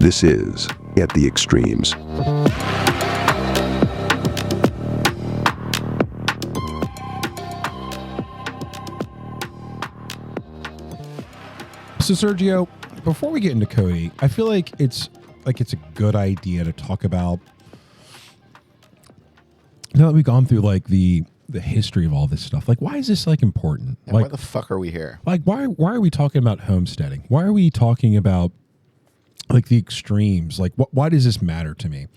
This is At the Extremes. So Sergio, before we get into Cody, I feel like it's a good idea to talk about, now that we've gone through like the history of all this stuff. Like, why is this like important? And like, why the fuck are we here? Like, why are we talking about homesteading? Why are we talking about like the extremes? Like, why does this matter to me?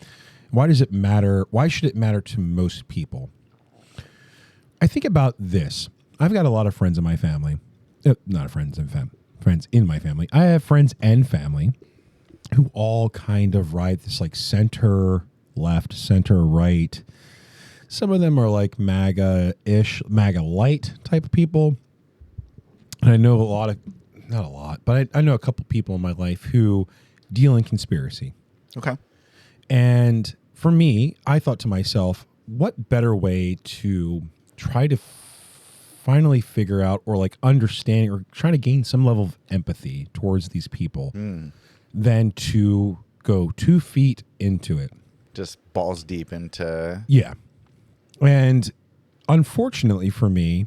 Why does it matter? Why should it matter to most people? I think about this. I've got a lot of friends in my family. Not friends in my family. I have friends and family who all kind of ride this like center left, center right. Some of them are like MAGA-ish, MAGA light type of people. And I know not a lot, but I know a couple people in my life who deal in conspiracy. Okay. And for me, I thought to myself, what better way to try to finally figure out or like understanding or trying to gain some level of empathy towards these people than to go 2 feet into it. Just balls deep into... Yeah. And unfortunately for me,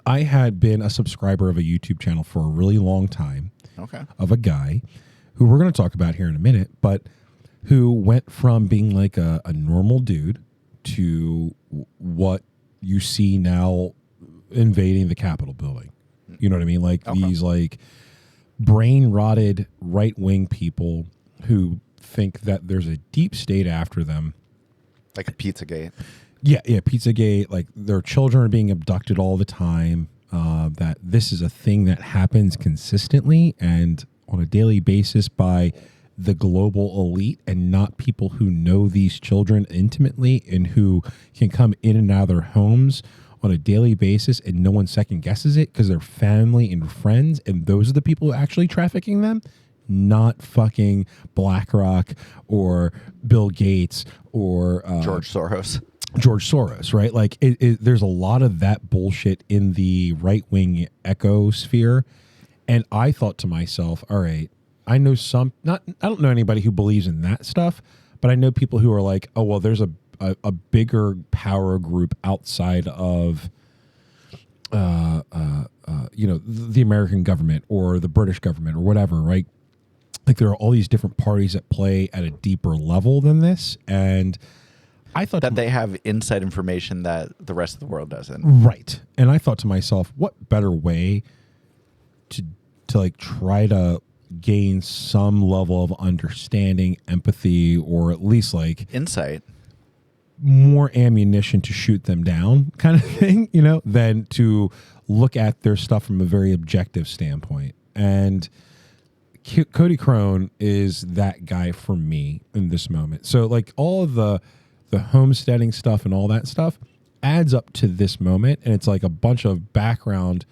I had been a subscriber of a YouTube channel for a really long time. Okay. Of a guy who we're going to talk about here in a minute, but who went from being like a normal dude to what you see now invading the Capitol building. You know what I mean? Like these like brain rotted right wing people who think that there's a deep state after them. Like a Pizzagate. Yeah, Pizzagate. Like their children are being abducted all the time. That this is a thing that happens consistently and on a daily basis by the global elite and not people who know these children intimately and who can come in and out of their homes on a daily basis and no one second guesses it because they're family and friends, and those are the people who are actually trafficking them, not fucking BlackRock or Bill Gates or George Soros, right? Like there's a lot of that bullshit in the right-wing ecosphere. And I thought to myself, all right, I know I don't know anybody who believes in that stuff, but I know people who are like, oh, well, there's a bigger power group outside of, the American government or the British government or whatever, right? Like there are all these different parties that play at a deeper level than this. And I thought that they have inside information that the rest of the world doesn't. Right. And I thought to myself, what better way to like try to gain some level of understanding, empathy, or at least like insight, more ammunition to shoot them down kind of thing, than to look at their stuff from a very objective standpoint. And Cody Crone is that guy for me in this moment. So like all of the homesteading stuff and all that stuff adds up to this moment. And it's like a bunch of background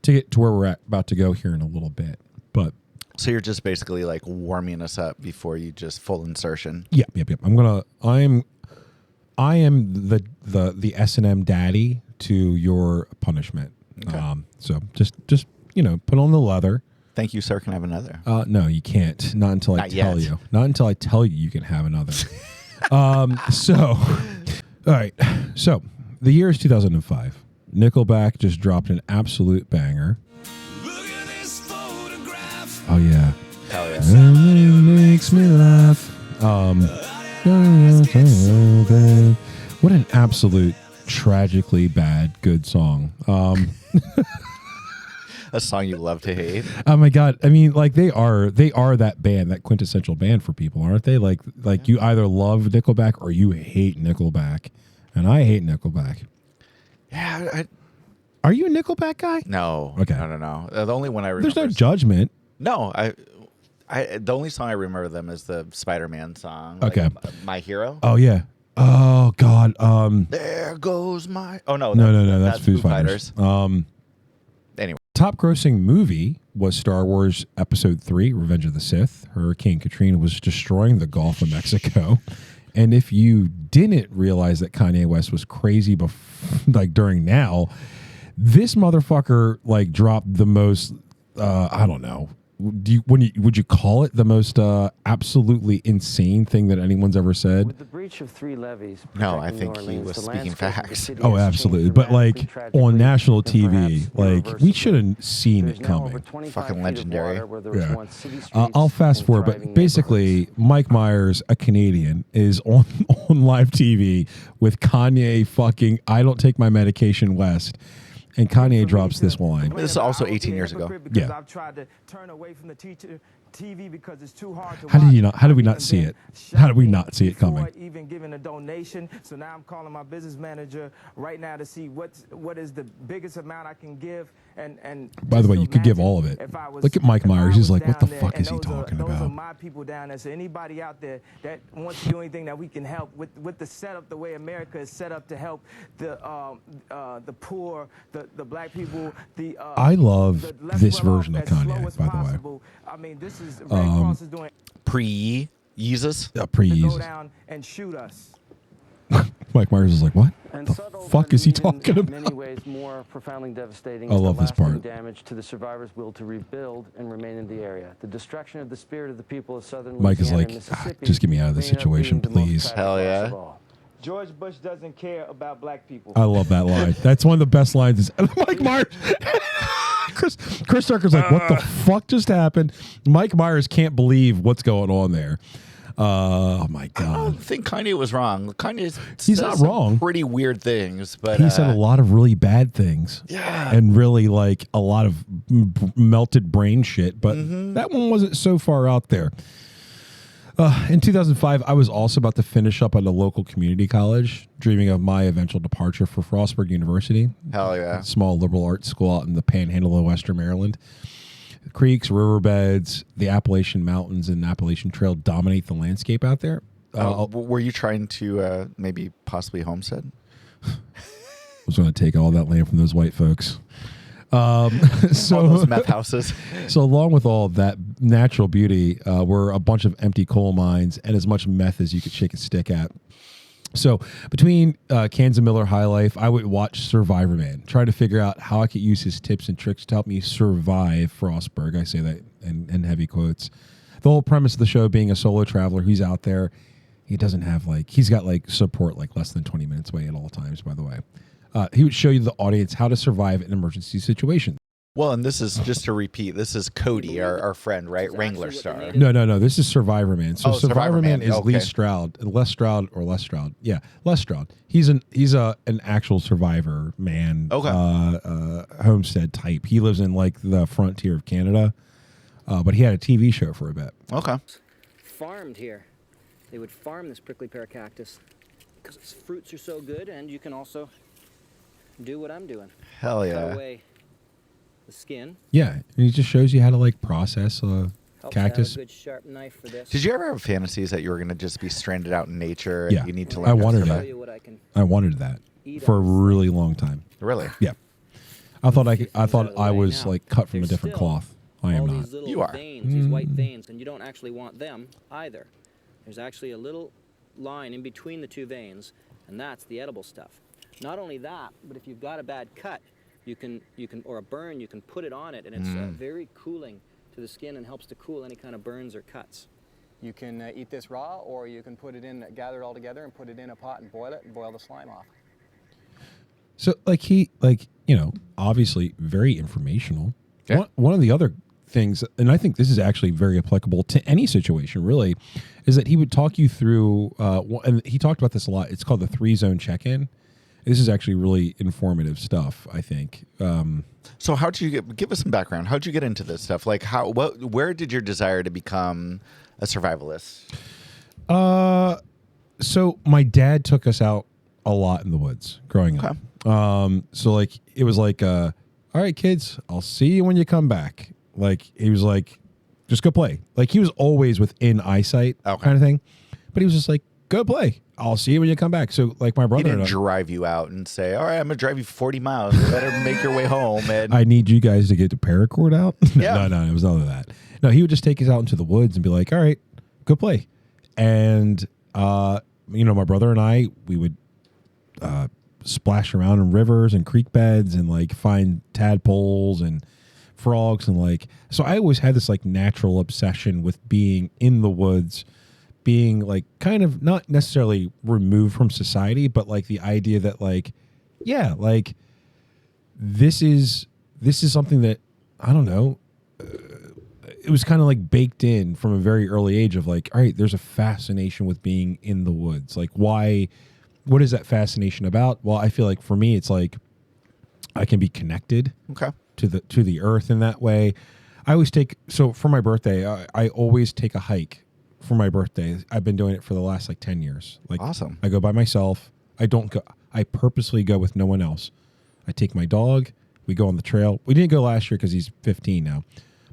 to get to where we're about to go here in a little bit. But so you're just basically like warming us up before you just full insertion. Yep. I am the S&M daddy to your punishment. Okay. So just put on the leather. Thank you, sir. Can I have another? No, you can't. Not until I tell you. Not until I tell you you can have another. All right. So the year is 2005. Nickelback just dropped an absolute banger. Look at this photograph. Oh yeah. Hell yeah. It makes me laugh. What an absolute tragically bad good song. A song you love to hate. Oh my God. I mean, like they are that band, that quintessential band for people, aren't they? Like you either love Nickelback or you hate Nickelback. And I hate Nickelback. Yeah. Are you a Nickelback guy? No. Okay. No. The only one I remember. There's no judgment. No, the only song I remember them is the Spider-Man song. Okay. Like, My Hero. Oh yeah. Oh God. There goes my. Oh no. No. That's Foo Fighters. Anyway. Top grossing movie was Star Wars Episode 3, Revenge of the Sith. Hurricane Katrina was destroying the Gulf of Mexico. And if you didn't realize that Kanye West was crazy during now, this motherfucker like dropped the most, I don't know, would you call it the most absolutely insane thing that anyone's ever said? With the breach of 3 levees, No, I protecting think New he Orleans, was the speaking landscape of the facts. city Oh, has absolutely. changed But like dramatically, on tragically, national and TV, perhaps like we irreversibly. should have seen There's it now over coming. 25 Fucking feet of legendary. water where there was Yeah. once city I'll streets fast and forward, but thriving basically, neighborhoods. Mike Myers, a Canadian, is on live TV with Kanye fucking "I Don't Take My Medication" West, and Kanye drops this line. This is also 18 years ago. Yeah. I've tried to turn away from the TV because it's too hard to How did watch. you not? How did we I've not even see been it? How did we shopping not see it coming? before Even giving a donation. So now I'm calling my business manager right now to see what is the biggest amount I can give. And By the way, just you could give imagine all of it. if I was- Look at Mike if I Myers. He's was like, what the down there, fuck and is he those are- talking Those are about? my people down there. So anybody out there that wants to do anything that we can help with the setup, the way America is set up to help the poor, the black people, the I love the less this well off version of as slow Kanye, as by the way. possible. I mean, this is Red Cross is doing Pre-Yeezus? to Pre-Yeezus. go down and shoot us. Mike Myers is like, what? And The subtle, fuck but is he in talking many about? ways more profoundly devastating I is love the this lasting part. damage to the survivors' will to rebuild and remain in the area. The destruction of the spirit of the people of southern Mike is Louisiana like, and "Ah, Mississippi just get me out of this may end up situation, being the most please." tragic Hell loss yeah. of all. George Bush doesn't care about black people. I love that line. That's one of the best lines. Mike Myers. Chris Tucker's like, what the fuck just happened? Mike Myers can't believe what's going on there. Oh my I god. don't think Kanye was wrong. Kanye He's says not some wrong. Pretty weird things, but He said a lot of really bad things. Yeah. And really like a lot of melted brain shit, but that one wasn't so far out there. In 2005, I was also about to finish up at a local community college, dreaming of my eventual departure for Frostburg University. Hell yeah. A small liberal arts school out in the panhandle of Western Maryland. Creeks, riverbeds, the Appalachian Mountains and Appalachian Trail dominate the landscape out there. Were you trying to maybe possibly homestead? I was going to take all that land from those white folks. So All those meth houses. So along with all that natural beauty were a bunch of empty coal mines and as much meth as you could shake a stick at. So between cans of Miller High Life, I would watch Survivor Man, try to figure out how I could use his tips and tricks to help me survive Frostburg. I say that in heavy quotes. The whole premise of the show being a solo traveler who's out there. He doesn't have he's got support less than 20 minutes away at all times, by the way. He would show you the audience how to survive in emergency situations. Well, and this is just to repeat. This is Cody, our friend, right? Wranglerstar. No. This is Survivor Man. So Oh, Survivor Man is okay. Les Stroud. Yeah, Les Stroud. He's an actual Survivor Man. Okay. Homestead type. He lives in the frontier of Canada, but he had a TV show for a bit. Okay. Farmed here. They would farm this prickly pear cactus because its fruits are so good, and you can also do what I'm doing. Hell Cut yeah. away the skin. Yeah, and he just shows you how to process a Helps to have cactus. a good sharp knife for this. Did you ever have fantasies that you were going to just be stranded out in nature and Yeah. you need to I learn how to wanted survive? Show you what I can. I wanted that Eat for a on the really long time. Really? Yeah, I thought I Get things out thought of the I way was now. cut from a There's different still cloth. I am all not. these little You are. veins, these white veins, and you don't actually want them either. There's actually a little line in between the two veins, and that's the edible stuff. Not only that, but if you've got a bad cut, you can or a burn, you can put it on it, and it's very cooling to the skin and helps to cool any kind of burns or cuts. You can eat this raw, or you can put it in, gather it all together and put it in a pot and boil it and boil the slime off. So obviously very informational. Yeah. One of the other things, and I think this is actually very applicable to any situation really, is that he would talk you through, and he talked about this a lot. It's called the 3-zone check-in. This is actually really informative stuff, I think. So how'd you give us some background? How'd you get into this stuff? Where did your desire to become a survivalist? So my dad took us out a lot in the woods growing up. So it was all right, kids, I'll see you when you come back. He was just go play. He was always within eyesight kind of thing, but he was just go play. I'll see you when you come back. So my brother He didn't and I, drive you out and say, all right, I'm going to drive you 40 miles. You better make your way home. And I need you guys to get the paracord out. Yeah. No, it was none of that. No, he would just take us out into the woods and be like, all right, go play. And, my brother and I, we would splash around in rivers and creek beds and find tadpoles and frogs and like, so I always had this like natural obsession with being in the woods, being like kind of not necessarily removed from society, but like the idea that like, yeah, like this is something that I don't know. It was kind of like baked in from a very early age of like, all right, there's a fascination with being in the woods. Like why, what is that fascination about? Well, I feel like for me, it's like I can be connected to the earth in that way. I always take, so for my birthday, I always take a hike for my birthday. I've been doing it for the last like 10 years. Like Awesome. I go by myself. I don't go, I purposely go with no one else. I take my dog. We go on the trail. We didn't go last year because he's 15 now.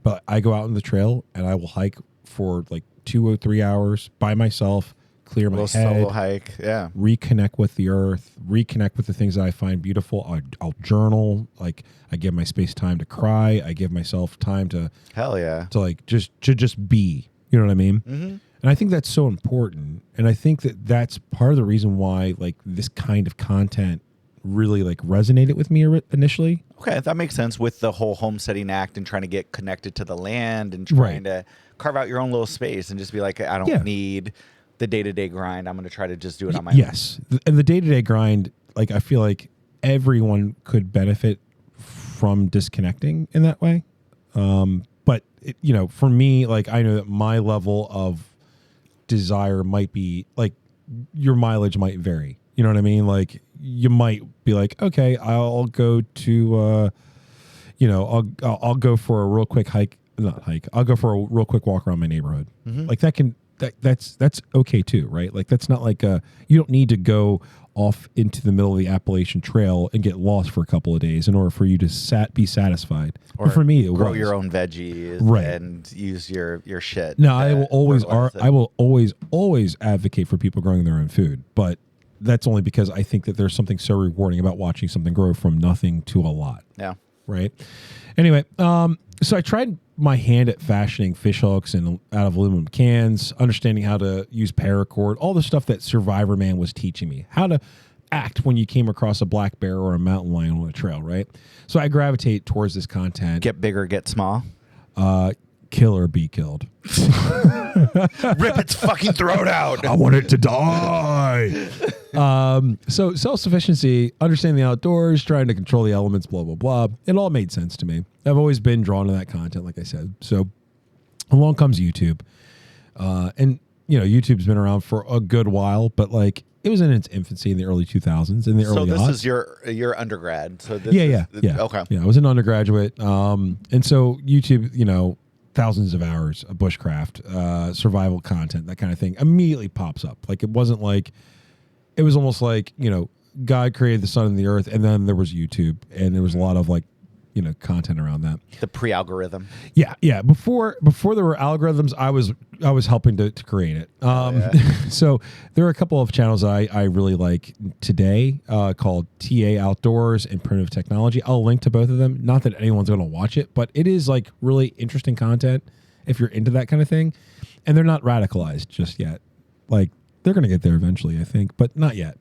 But I go out on the trail and I will hike for like 2 or 3 hours by myself, clear my head, solo hike, yeah. reconnect with the earth, reconnect with the things that I find beautiful. I'll journal. Like I give my space time to cry. I give myself time to Hell yeah, to like just be. You know what I mean? Mm-hmm. And I think that's so important. And I think that that's part of the reason why like this kind of content really like resonated with me initially. Okay, that makes sense with the whole homesteading act and trying to get connected to the land and trying to carve out your own little space and just be like, I don't need the day-to-day grind. I'm going to try to just do it on my own. Yes. And the day-to-day grind, like I feel like everyone could benefit from disconnecting in that way. But you know, for me, like I know that my level of desire might be like your mileage might vary. You know what I mean? Like you might be like, okay, I'll go to, I'll go for a real quick hike. Not hike. I'll go for a real quick walk around my neighborhood. Mm-hmm. Like that's okay too, right? Like that's not like you don't need to go off into the middle of the Appalachian Trail and get lost for a couple of days in order for you to be satisfied. Or but for me, it grow was. your own veggies, and use your shit. No, I will always advocate for people growing their own food, but that's only because I think that there's something so rewarding about watching something grow from nothing to a lot. Yeah. Right. Anyway, so I tried my hand at fashioning fish hooks and out of aluminum cans, understanding how to use paracord, all the stuff that Survivor Man was teaching me, how to act when you came across a black bear or a mountain lion on a trail, right? So I gravitate towards this content. Get big or get small. Kill or be killed. Rip its fucking throat out. I want it to die. So self-sufficiency, understanding the outdoors, trying to control the elements, blah, blah, blah. It all made sense to me. I've always been drawn to that content, like I said. So along comes YouTube. And, you know, YouTube's been around for a good while, but like it was in its infancy in the early 2000s, in the early So this aughts. is your undergrad. So this Yeah. Okay. Yeah, I was an undergraduate. And so YouTube, you know, thousands of hours of bushcraft, survival content, that kind of thing immediately pops up. Like it wasn't like, it was almost like, you know, God created the sun and the earth, and then there was YouTube, and there was a lot of like, you know, content around that. The pre-algorithm. Yeah. Before there were algorithms, I was helping to create it. So there are a couple of channels that I really like today called TA Outdoors and Primitive Technology. I'll link to both of them. Not that anyone's going to watch it, but it is like really interesting content if you're into that kind of thing. And they're not radicalized just yet. Like they're going to get there eventually, I think, but not yet.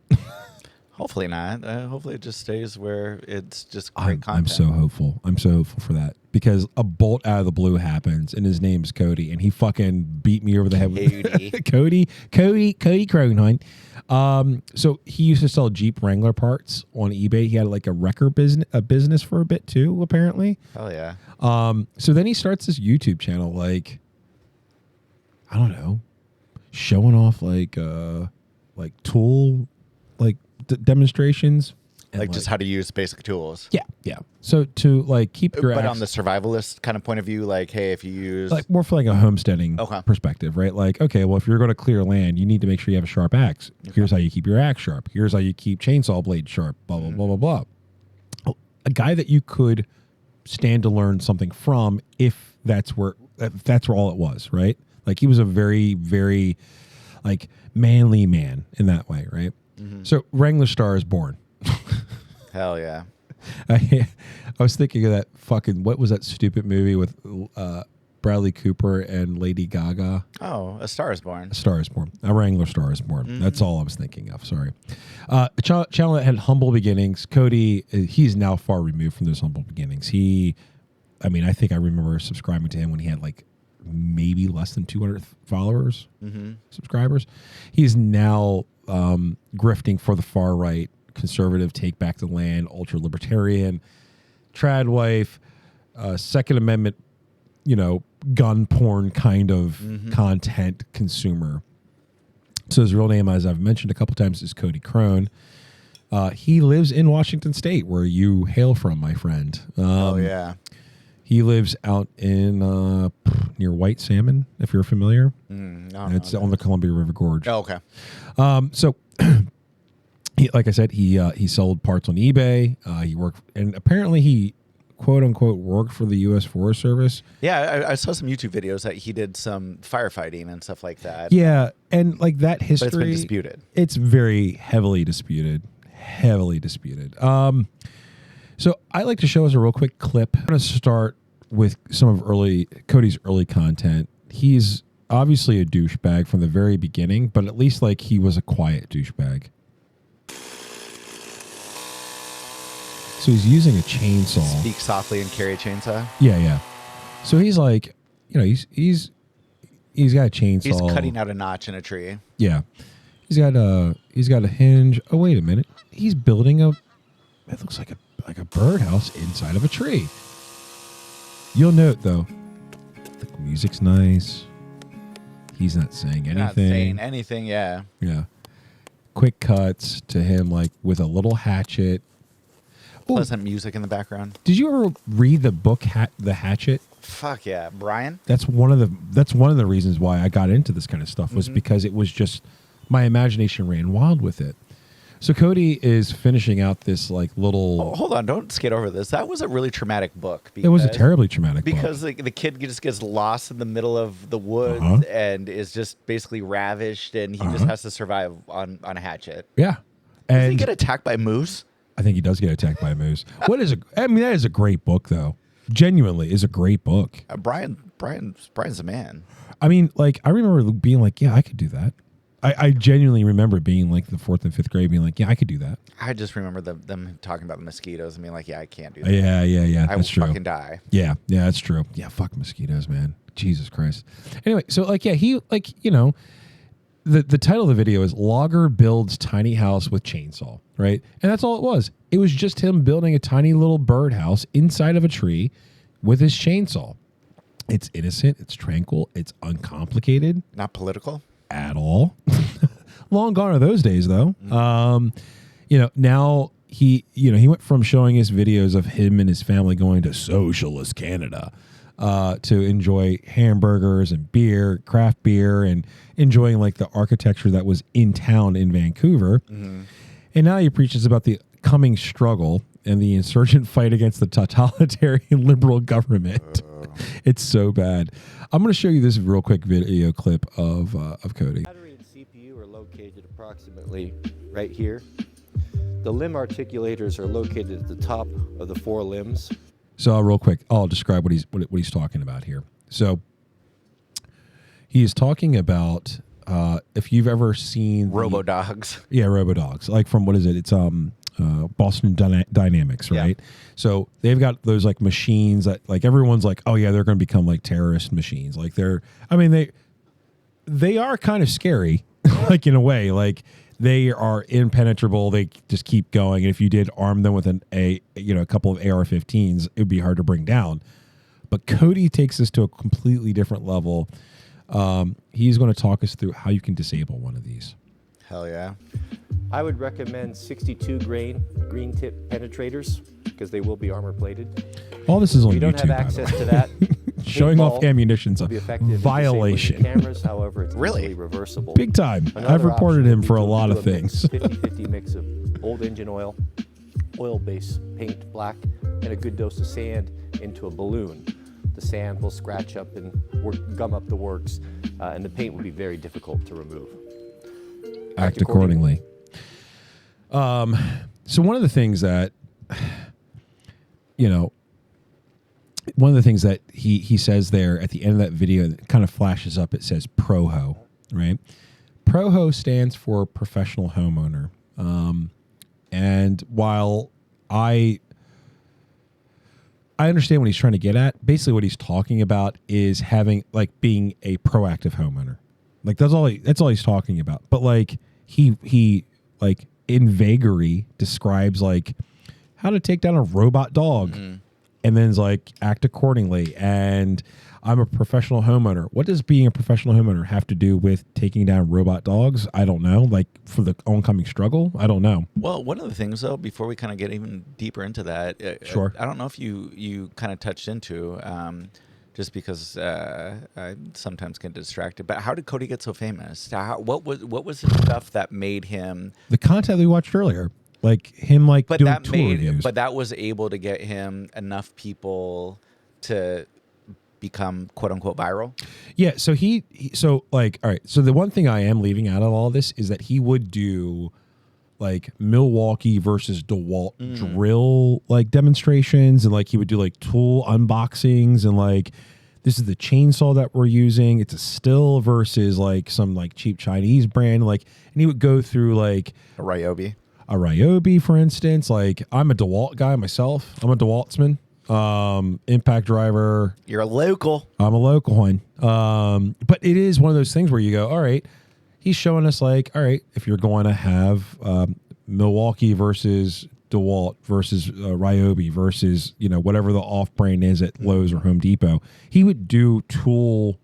Hopefully not. Hopefully it just stays where it's just great content. I'm so hopeful. I'm so hopeful for that because a bolt out of the blue happens, and his name's Cody, and he fucking beat me over the head with Cody Cronin. So he used to sell Jeep Wrangler parts on eBay. He had like a wrecker business for a bit too, apparently. Hell yeah. So then he starts this YouTube channel, like I don't know, showing off like tool demonstrations, and like just how to use basic tools. Yeah. So to like keep your but on the survivalist kind of point of view, like, hey, if you use like more for like a homesteading Okay. perspective, right? Like, okay, well, if you're going to clear land, you need to make sure you have a sharp axe. Here's how you keep your axe sharp. Here's how you keep chainsaw blade sharp. Blah blah blah blah blah. A guy that you could stand to learn something from if that's where all it was, right? Like he was a very very like manly man in that way, right? So Wranglerstar is born. hell yeah. I was thinking of that fucking, what was that stupid movie with Bradley Cooper and Lady Gaga? Oh, A Star is Born. A Star is Born. A Wranglerstar is born. That's all I was thinking of. Sorry. A channel that had humble beginnings. Cody, he's now far removed from those humble beginnings. He I mean, I think I remember subscribing to him when he had like maybe less than 200 followers, subscribers. He's now grifting for the far right, conservative, take back the land, ultra libertarian, trad wife, Second Amendment, gun porn kind of content consumer. So his real name, as I've mentioned a couple times, is Cody Crone. He lives in Washington State, where you hail from, my friend. Oh yeah. He lives out in near White Salmon, if you're familiar. It's on the Columbia River Gorge. Oh, okay. So, like I said, he sold parts on eBay. He worked, and apparently he, quote unquote, worked for the U.S. Forest Service. Yeah, I saw some YouTube videos that he did some firefighting and stuff like that. Yeah, and like that history, But it's been disputed. It's very heavily disputed. So I like to show us a real quick clip. I'm going to start with some of Cody's early content. He's obviously a douchebag from the very beginning, but at least like he was a quiet douchebag. So he's using a chainsaw. Speak softly and carry a chainsaw. Yeah. So he's like, he's got a chainsaw. He's cutting out a notch in a tree. Yeah. He's got a hinge. Oh, wait a minute. He's building it looks like a birdhouse inside of a tree. You'll note though, the music's nice. He's not saying anything. Not saying anything, yeah. Yeah. Quick cuts to him like with a little hatchet. Pleasant music in the background. Did you ever read the book The Hatchet? Fuck yeah, Brian. That's one of the reasons why I got into this kind of stuff was because it was just my imagination ran wild with it. So Cody is finishing out this like little. Oh, hold on, don't skate over this. That was a really traumatic book. It was a terribly traumatic book. Because the kid just gets lost in the middle of the woods and is just basically ravished, and he just has to survive on a hatchet. Yeah. Does And he get attacked by moose? I think he does get attacked by a moose. That is a great book though. Genuinely is a great book. Brian's a man. I mean, like I remember being like, yeah, I could do that. I genuinely remember being like the 4th and 5th grade being like, yeah, I could do that. I just remember them talking about the mosquitoes and being like, yeah, I can't do that. Yeah. I will fucking die. Yeah, that's true. Yeah, fuck mosquitoes, man. Jesus Christ. Anyway, so like, yeah, he like, the title of the video is Logger Builds Tiny House with Chainsaw, right? And that's all it was. It was just him building a tiny little birdhouse inside of a tree with his chainsaw. It's innocent. It's tranquil. It's uncomplicated. Not political at all. Long gone are those days, though. Now he went from showing his videos of him and his family going to socialist Canada to enjoy hamburgers and beer, craft beer, and enjoying like the architecture that was in town in Vancouver. And now he preaches about the coming struggle and the insurgent fight against the totalitarian liberal government. It's so bad. I'm going to show you this real quick video clip of Cody. Battery and CPU are located approximately right here. The limb articulators are located at the top of the 4 limbs. So real quick, I'll describe what he's talking about here. So he is talking about if you've ever seen Robodogs. Yeah, Robodogs. Like from what is it? It's Boston Dynamics, right? Yeah. So they've got those like machines that like everyone's like, oh yeah, they're going to become like terrorist machines. Like they are kind of scary, like in a way. Like they are impenetrable. They just keep going. And if you did arm them with a couple of AR-15s, it would be hard to bring down. But Cody takes this to a completely different level. He's going to talk us through how you can disable one of these. Hell yeah. I would recommend 62 grain green tip penetrators because they will be armor plated. All this is on YouTube. If you don't have access to that, showing off ammunition's a violation. Cameras, however, it's really reversible. Big time. I've reported him for a lot of things. 50-50 mix of old engine oil-based paint, black, and a good dose of sand into a balloon. The sand will scratch up and gum up the works, and the paint will be very difficult to remove. Act accordingly. So one of the things that, he says there at the end of that video, it kind of flashes up, it says ProHo, right? ProHo stands for professional homeowner. And while I I understand what he's trying to get at. Basically, what he's talking about is having like being a proactive homeowner. Like that's all he's talking about. But like he like in vagary describes like how to take down a robot dog, and then is like act accordingly. And I'm a professional homeowner. What does being a professional homeowner have to do with taking down robot dogs? I don't know. Like for the oncoming struggle, I don't know. Well, one of the things though, before we kind of get even deeper into that, Sure. I don't know if you kind of touched into, just because I sometimes get distracted. But how did Cody get so famous? What was the stuff that made him? The content we watched earlier, like him, like But doing that tour made, reviews. but that was able to get him enough people to become quote unquote viral. Yeah, so so like, all right, so the one thing I am leaving out of all this is that he would do like Milwaukee versus DeWalt drill like demonstrations, and like he would do like tool unboxings, and like this is the chainsaw that we're using, it's a Still versus like some like cheap Chinese brand, like, and he would go through like A Ryobi, for instance. Like I'm a DeWalt guy myself. I'm a DeWaltsman. Impact driver. You're a local. I'm a local one. But it is one of those things where you go, all right, he's showing us like, all right, if you're going to have Milwaukee versus DeWalt versus Ryobi versus, you know, whatever the off brand is at Lowe's or Home Depot, he would do tool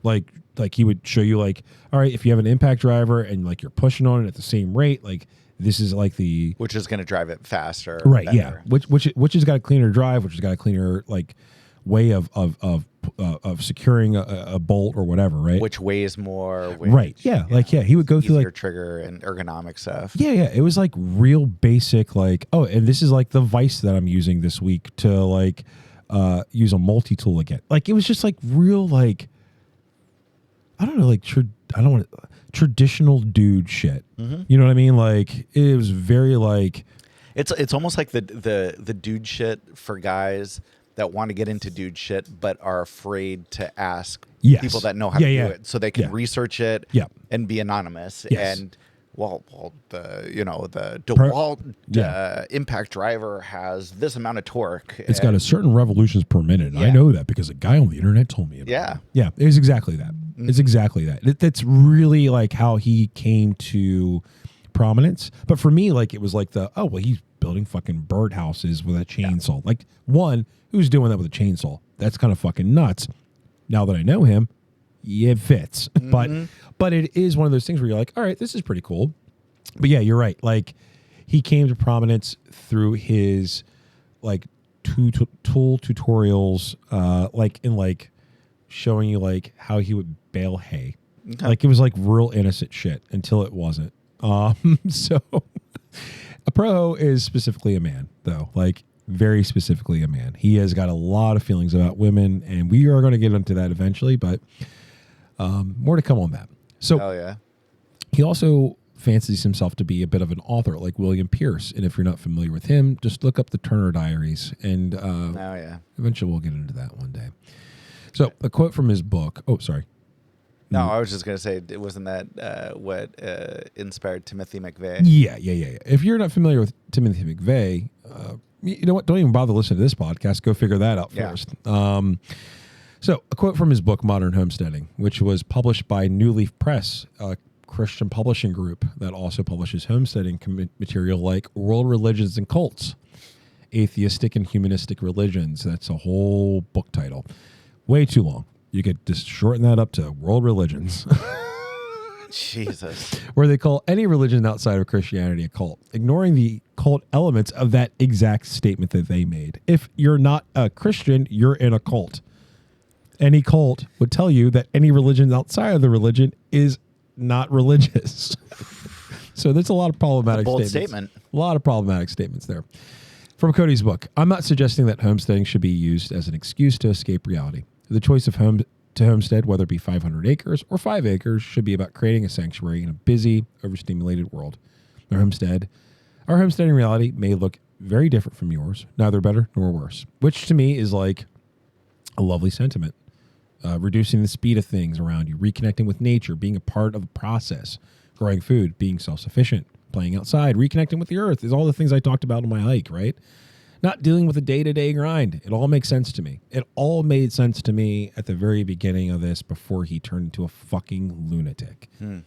like he would show you like, all right, if you have an impact driver and like you're pushing on it at the same rate, like this is like the which is going to drive it faster, right? better. Yeah, which has got a cleaner drive, which has got a cleaner like way of securing a bolt or whatever, right? Which weighs more, right? Yeah, like yeah, he would go through like trigger and ergonomic stuff. Yeah, it was like real basic, like, oh, and this is like the vise that I'm using this week to like use a multi tool again. Like it was just like real like I don't know, like I don't want to. Traditional dude shit. You know what I mean? Like it was very like it's almost like the dude shit for guys that want to get into dude shit but are afraid to ask people that know how to do it, so they can research it and be anonymous. And well, the DeWalt impact driver has this amount of torque. It's got a certain revolutions per minute. I know that because a guy on the internet told me about it. Yeah, it was exactly that. It's exactly that. That's really like how he came to prominence. But for me, like it was like he's building fucking birdhouses with a chainsaw. Like one, who's doing that with a chainsaw? That's kind of fucking nuts. Now that I know him, it fits. But it is one of those things where you're like, all right, this is pretty cool. But yeah, you're right. Like he came to prominence through his like tool tutorials, like in like showing you like how he would bale hay. Okay. Like it was like real innocent shit until it wasn't. So a pro is specifically a man, though, like very specifically a man. He has got a lot of feelings about women, and we are going to get into that eventually, but more to come on that. So he also fancies himself to be a bit of an author like William Pierce. And if you're not familiar with him, just look up the Turner Diaries, and eventually we'll get into that one day. So a quote from his book. Oh, sorry. No, I was just going to say, wasn't that what inspired Timothy McVeigh? Yeah. If you're not familiar with Timothy McVeigh, you know what? Don't even bother listening to this podcast. Go figure that out first. So a quote from his book, Modern Homesteading, which was published by New Leaf Press, a Christian publishing group that also publishes homesteading material like World Religions and Cults, Atheistic and Humanistic Religions. That's a whole book title. Way too long. You could just shorten that up to World Religions. Jesus. Where they call any religion outside of Christianity a cult, ignoring the cult elements of that exact statement that they made. If you're not a Christian, you're in a cult. Any cult would tell you that any religion outside of the religion is not religious. So there's a lot of problematic statements. A lot of problematic statements there. From Cody's book, I'm not suggesting that homesteading should be used as an excuse to escape reality. The choice of homestead, whether it be 500 acres or 5 acres, should be about creating a sanctuary in a busy, overstimulated world. Our homesteading reality may look very different from yours, neither better nor worse, which to me is like a lovely sentiment. Reducing the speed of things around you, reconnecting with nature, being a part of the process, growing food, being self-sufficient, playing outside, reconnecting with the earth is all the things I talked about on my hike, right? not dealing with a day-to-day grind. It all makes sense to me. It all made sense to me at the very beginning of this before he turned into a fucking lunatic. And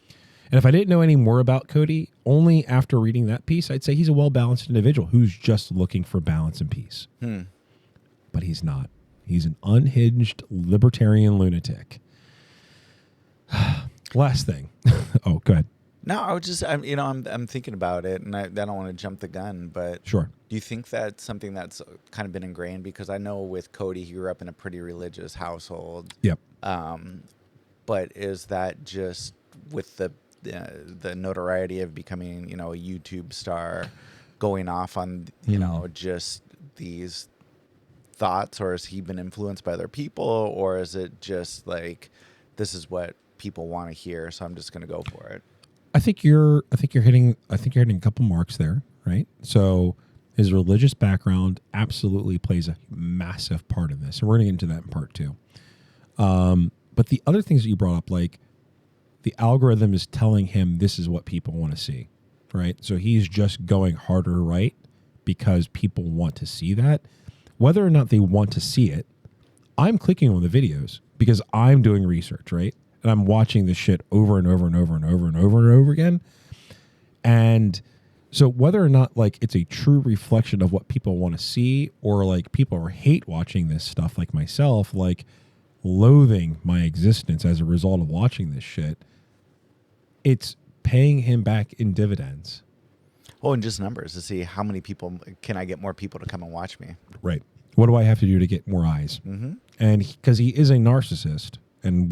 if I didn't know any more about Cody, only after reading that piece, I'd say he's a well-balanced individual who's just looking for balance and peace. But he's not. He's an unhinged libertarian lunatic. Last thing. Oh, go ahead. No, I would just, I'm thinking about it, and I don't want to jump the gun, but sure. Do you think that's something that's kind of been ingrained? Because I know with Cody, he grew up in a pretty religious household. Yep. But is that just with the notoriety of becoming, a YouTube star, going off on, just these thoughts, or has he been influenced by other people, or is it just like, this is what people want to hear, so I'm just going to go for it? I think you're hitting a couple marks there, right? So his religious background absolutely plays a massive part in this, and we're going to get into that in part 2. But the other things that you brought up, like the algorithm is telling him this is what people want to see, right? So he's just going harder right because people want to see that. Whether or not they want to see it, I'm clicking on the videos because I'm doing research, right? And I'm watching this shit over and over and over and over and over and over again. And so whether or not like it's a true reflection of what people want to see, or like people are hate watching this stuff like myself, like loathing my existence as a result of watching this shit, it's paying him back in dividends. Oh, and just numbers to see how many people, can I get more people to come and watch me? Right. What do I have to do to get more eyes? And because he is a narcissist, and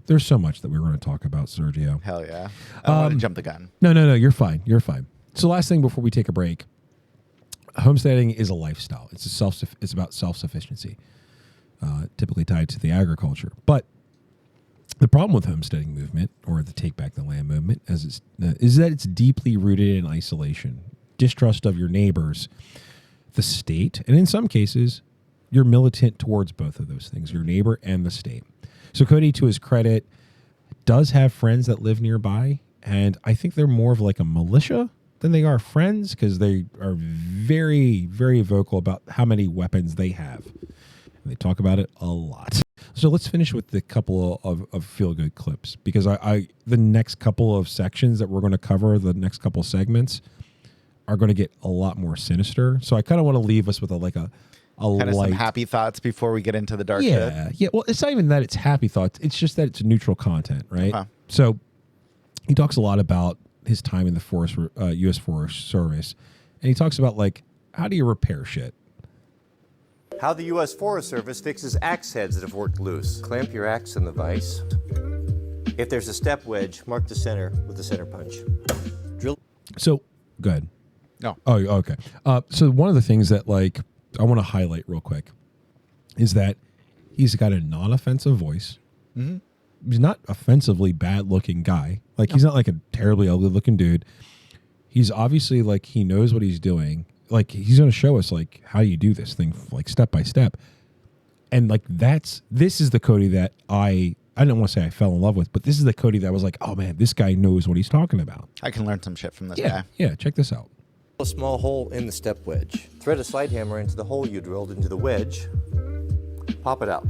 there's so much that we're going to talk about, Sergio. Hell yeah. I don't want to jump the gun. No, you're fine. You're fine. So last thing before we take a break, homesteading is a lifestyle. It's about self-sufficiency, typically tied to the agriculture. But the problem with homesteading movement, or the Take Back the Land movement, is that it's deeply rooted in isolation, distrust of your neighbors, the state, and in some cases, you're militant towards both of those things, your neighbor and the state. So Cody, to his credit, does have friends that live nearby, and I think they're more of like a militia than they are friends, because they are very, very vocal about how many weapons they have. And they talk about it a lot. So let's finish with the couple of feel-good clips, because the next couple of sections that we're going to cover, the next couple segments, are going to get a lot more sinister. So I kind of want to leave us with a kind of some happy thoughts before we get into the dark shit. Yeah. Well, it's not even that it's happy thoughts. It's just that it's neutral content, right? So he talks a lot about his time in the U.S. Forest Service, and he talks about like, how do you repair shit? How the U.S. Forest Service fixes axe heads that have worked loose. Clamp your axe in the vise. If there's a step wedge, mark the center with the center punch. Drill. So, go ahead. No. Oh, okay. So one of the things that like I want to highlight real quick is that he's got a non-offensive voice. He's not offensively bad-looking guy. Like he's not like a terribly ugly-looking dude. He's obviously like he knows what he's doing. Like he's going to show us like how you do this thing like step by step. And like this is the Cody that I didn't want to say I fell in love with, but this is the Cody that was like, oh man, this guy knows what he's talking about. I can learn some shit from this guy. Yeah, check this out. A small hole in the step wedge. Thread a slide hammer into the hole you drilled into the wedge. Pop it out.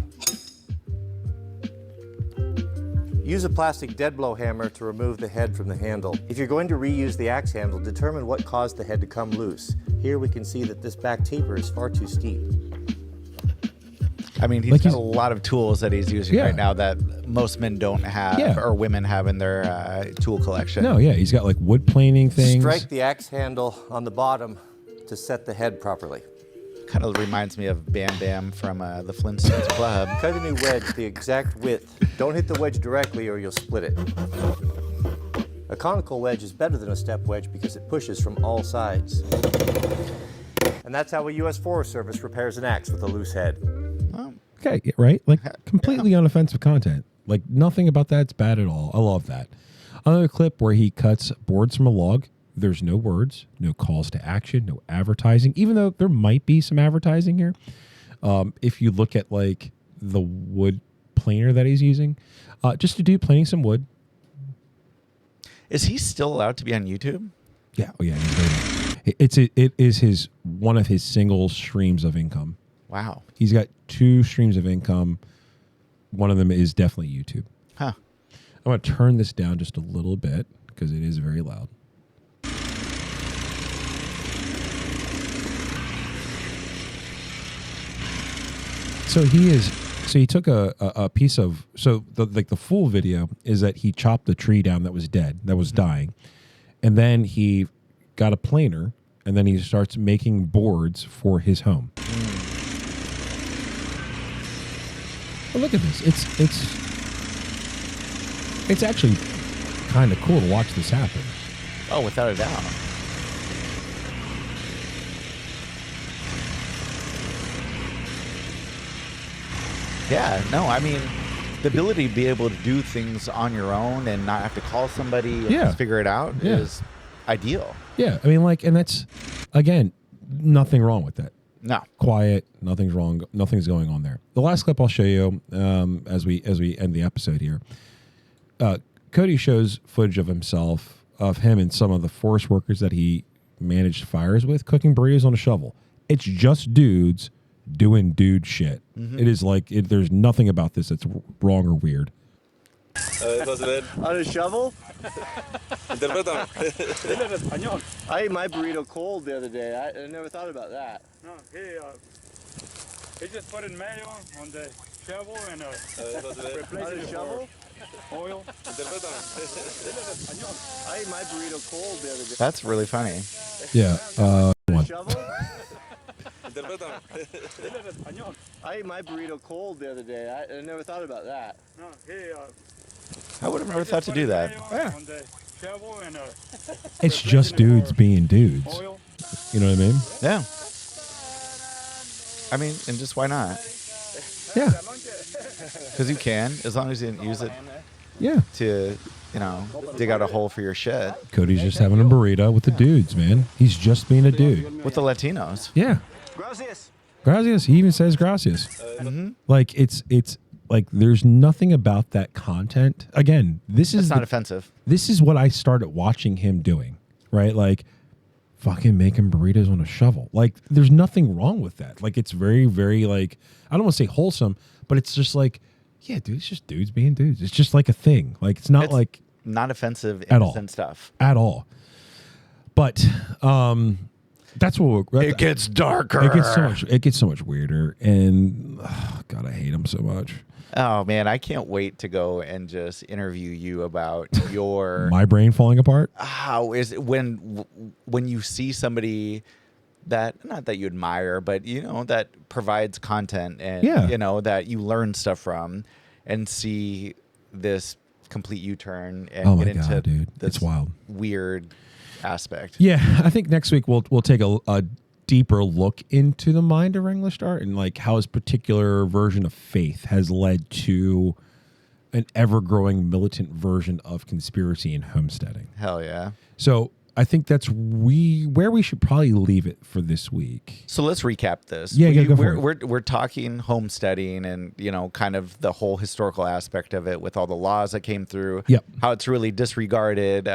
Use a plastic dead blow hammer to remove the head from the handle. If you're going to reuse the axe handle, determine what caused the head to come loose. Here we can see that this back taper is far too steep. I mean, he's got a lot of tools that he's using right now that most men don't have or women have in their tool collection. No, he's got like wood planing things. Strike the axe handle on the bottom to set the head properly. Kind of reminds me of Bam Bam from the Flintstones Club. Cut a new wedge the exact width. Don't hit the wedge directly or you'll split it. A conical wedge is better than a step wedge because it pushes from all sides. And that's how a U.S. Forest Service repairs an axe with a loose head. Okay, right? Like completely unoffensive content. Like nothing about that's bad at all. I love that. Another clip where he cuts boards from a log. There's no words, no calls to action, no advertising, even though there might be some advertising here. If you look at like the wood planer that he's using, just a dude planing some wood. Is he still allowed to be on YouTube? Yeah. Oh yeah. It is one of his single streams of income. Wow. He's got 2 streams of income. One of them is definitely YouTube. Huh. I'm going to turn this down just a little bit because it is very loud. So he took a piece of, the full video is that he chopped the tree down that was dead, that was dying. And then he got a planer and then he starts making boards for his home. But look at this. It's actually kind of cool to watch this happen. Oh, without a doubt. Yeah, no, I mean, the ability to be able to do things on your own and not have to call somebody and just figure it out is ideal. Yeah, I mean, and that's, again, nothing wrong with that. No. Quiet, nothing's wrong, nothing's going on there. The last clip I'll show you as we end the episode here, Cody shows footage of him and some of the forest workers that he managed fires with, cooking burritos on a shovel. It's just dudes doing dude shit. Mm-hmm. It is there's nothing about this that's wrong or weird. On a shovel? I ate my burrito cold the other day. I never thought about that. No, he just put in mayo on the shovel and replace it shovel. Oil. I ate my burrito cold the other day. That's really funny. Yeah. I ate my burrito cold the other day. I never thought about that. No, I would have never thought to do that. Yeah. It's just dudes being dudes. You know what I mean? Yeah. I mean, and just why not? Yeah. Because you can, as long as you didn't use it to, dig out a hole for your shit. Cody's just having a burrito with the dudes, man. He's just being a dude. With the Latinos. Yeah. Gracias. Gracias. He even says gracias. Mm-hmm. It's there's nothing about that content. Again, this is not offensive. This is what I started watching him doing, right? Fucking making burritos on a shovel. There's nothing wrong with that. It's very, very I don't want to say wholesome, but it's just yeah, dude, it's just dudes being dudes. It's just a thing. It's not not offensive, at all innocent stuff. At all. But that's what it gets darker. It gets so much weirder, and God, I hate him so much. Oh man, I can't wait to go and just interview you about your my brain falling apart. How is it when you see somebody that, not that you admire, but that provides content and that you learn stuff from, and see this complete U-turn and get into dude. this it's wild, weird aspect. Yeah, I think next week we'll take a deeper look into the mind of Wranglerstar and how his particular version of faith has led to an ever-growing militant version of conspiracy and homesteading. Hell yeah. So I think that's where we should probably leave it for this week. So let's recap this. Yeah, go for it. We're talking homesteading and kind of the whole historical aspect of it with all the laws that came through. Yep. How it's really disregarded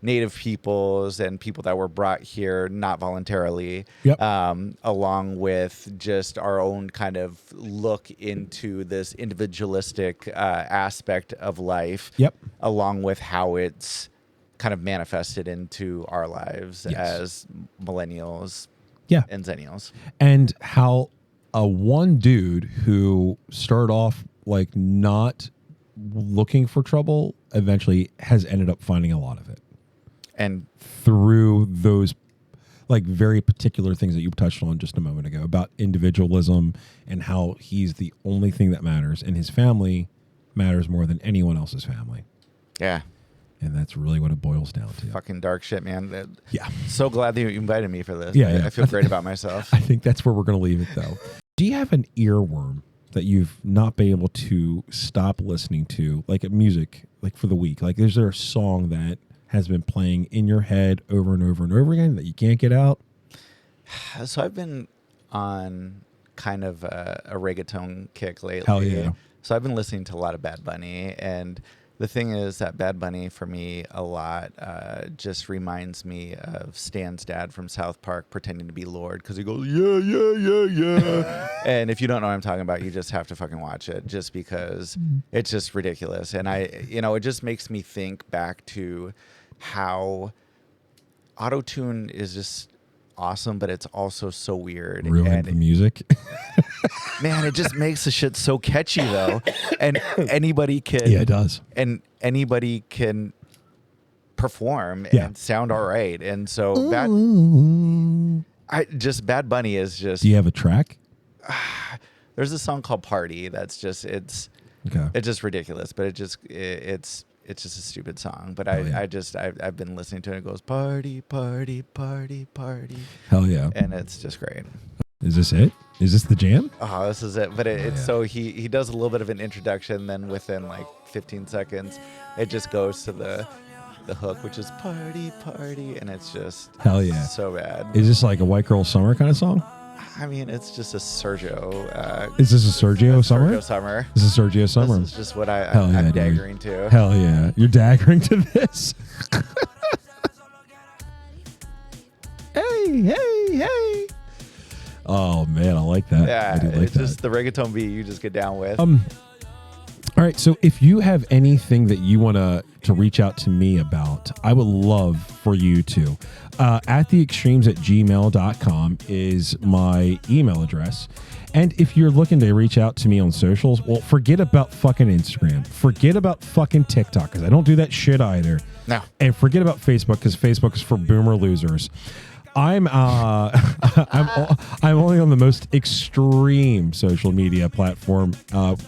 Native peoples and people that were brought here not voluntarily. Yep. Along with just our own kind of look into this individualistic aspect of life. Yep. Along with how it's kind of manifested into our lives as millennials and zennials. And how one dude who started off not looking for trouble eventually has ended up finding a lot of it. And through those very particular things that you touched on just a moment ago about individualism and how he's the only thing that matters and his family matters more than anyone else's family. Yeah. And that's really what it boils down to. Fucking dark shit, man. Yeah. So glad that you invited me for this. Yeah. I feel great about myself. I think that's where we're going to leave it, though. Do you have an earworm that you've not been able to stop listening to, music, for the week? Is there a song that has been playing in your head over and over and over again that you can't get out? So I've been on kind of a reggaeton kick lately. Hell yeah. So I've been listening to a lot of Bad Bunny, and The thing is that Bad Bunny for me a lot just reminds me of Stan's dad from South Park pretending to be Lord because he goes, yeah, yeah, yeah, yeah. And if you don't know what I'm talking about, you just have to fucking watch it just because it's just ridiculous. And it just makes me think back to how auto-tune is just awesome, but it's also so weird. Ruined the music. Man, it just makes the shit so catchy though, and anybody can. Yeah, it does. And anybody can perform and sound all right. And so Bad Bunny is just. Do you have a track? There's a song called "Party" that's just it's just ridiculous, but it's just a stupid song. But I've been listening to it. It goes party, party, party, party. Hell yeah! And it's just great. Is this it? Is this the jam? Oh, this is it. But it's so he does a little bit of an introduction, then within like 15 seconds, it just goes to the hook, which is party, party, and it's just hell yeah, so bad. Is this like a White Girl Summer kind of song? I mean, it's just a Sergio. Is this a Sergio Summer? Sergio Summer. This is Sergio Summer. This is just what I'm daggering to. Hell yeah, you're daggering to this. Hey. Oh man, I like that. Yeah, I do like it's that. just the reggaeton beat you just get down with. All right, so if you have anything that you want to reach out to me about, I would love for you to. attheextremes@gmail.com is my email address. And if you're looking to reach out to me on socials, well, forget about fucking Instagram. Forget about fucking TikTok, because I don't do that shit either. No. And forget about Facebook, because Facebook is for boomer losers. I'm only on the most extreme social media platform.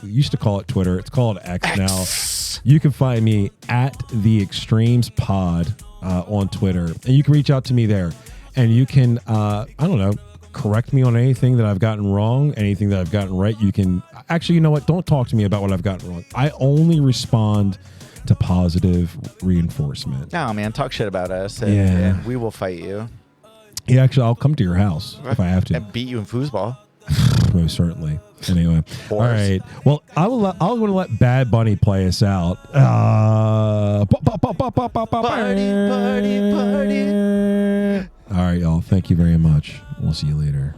We used to call it Twitter. It's called X now. You can find me at The Extremes Pod on Twitter, and you can reach out to me there. And you can, correct me on anything that I've gotten wrong, anything that I've gotten right. You can actually, you know what? Don't talk to me about what I've gotten wrong. I only respond to positive reinforcement. No, man, talk shit about us, and we will fight you. Yeah, actually, I'll come to your house if I have to. And beat you in foosball. Most certainly. Anyway. All right. Well, I'm going to let Bad Bunny play us out. Party, party, party. All right, y'all. Thank you very much. We'll see you later.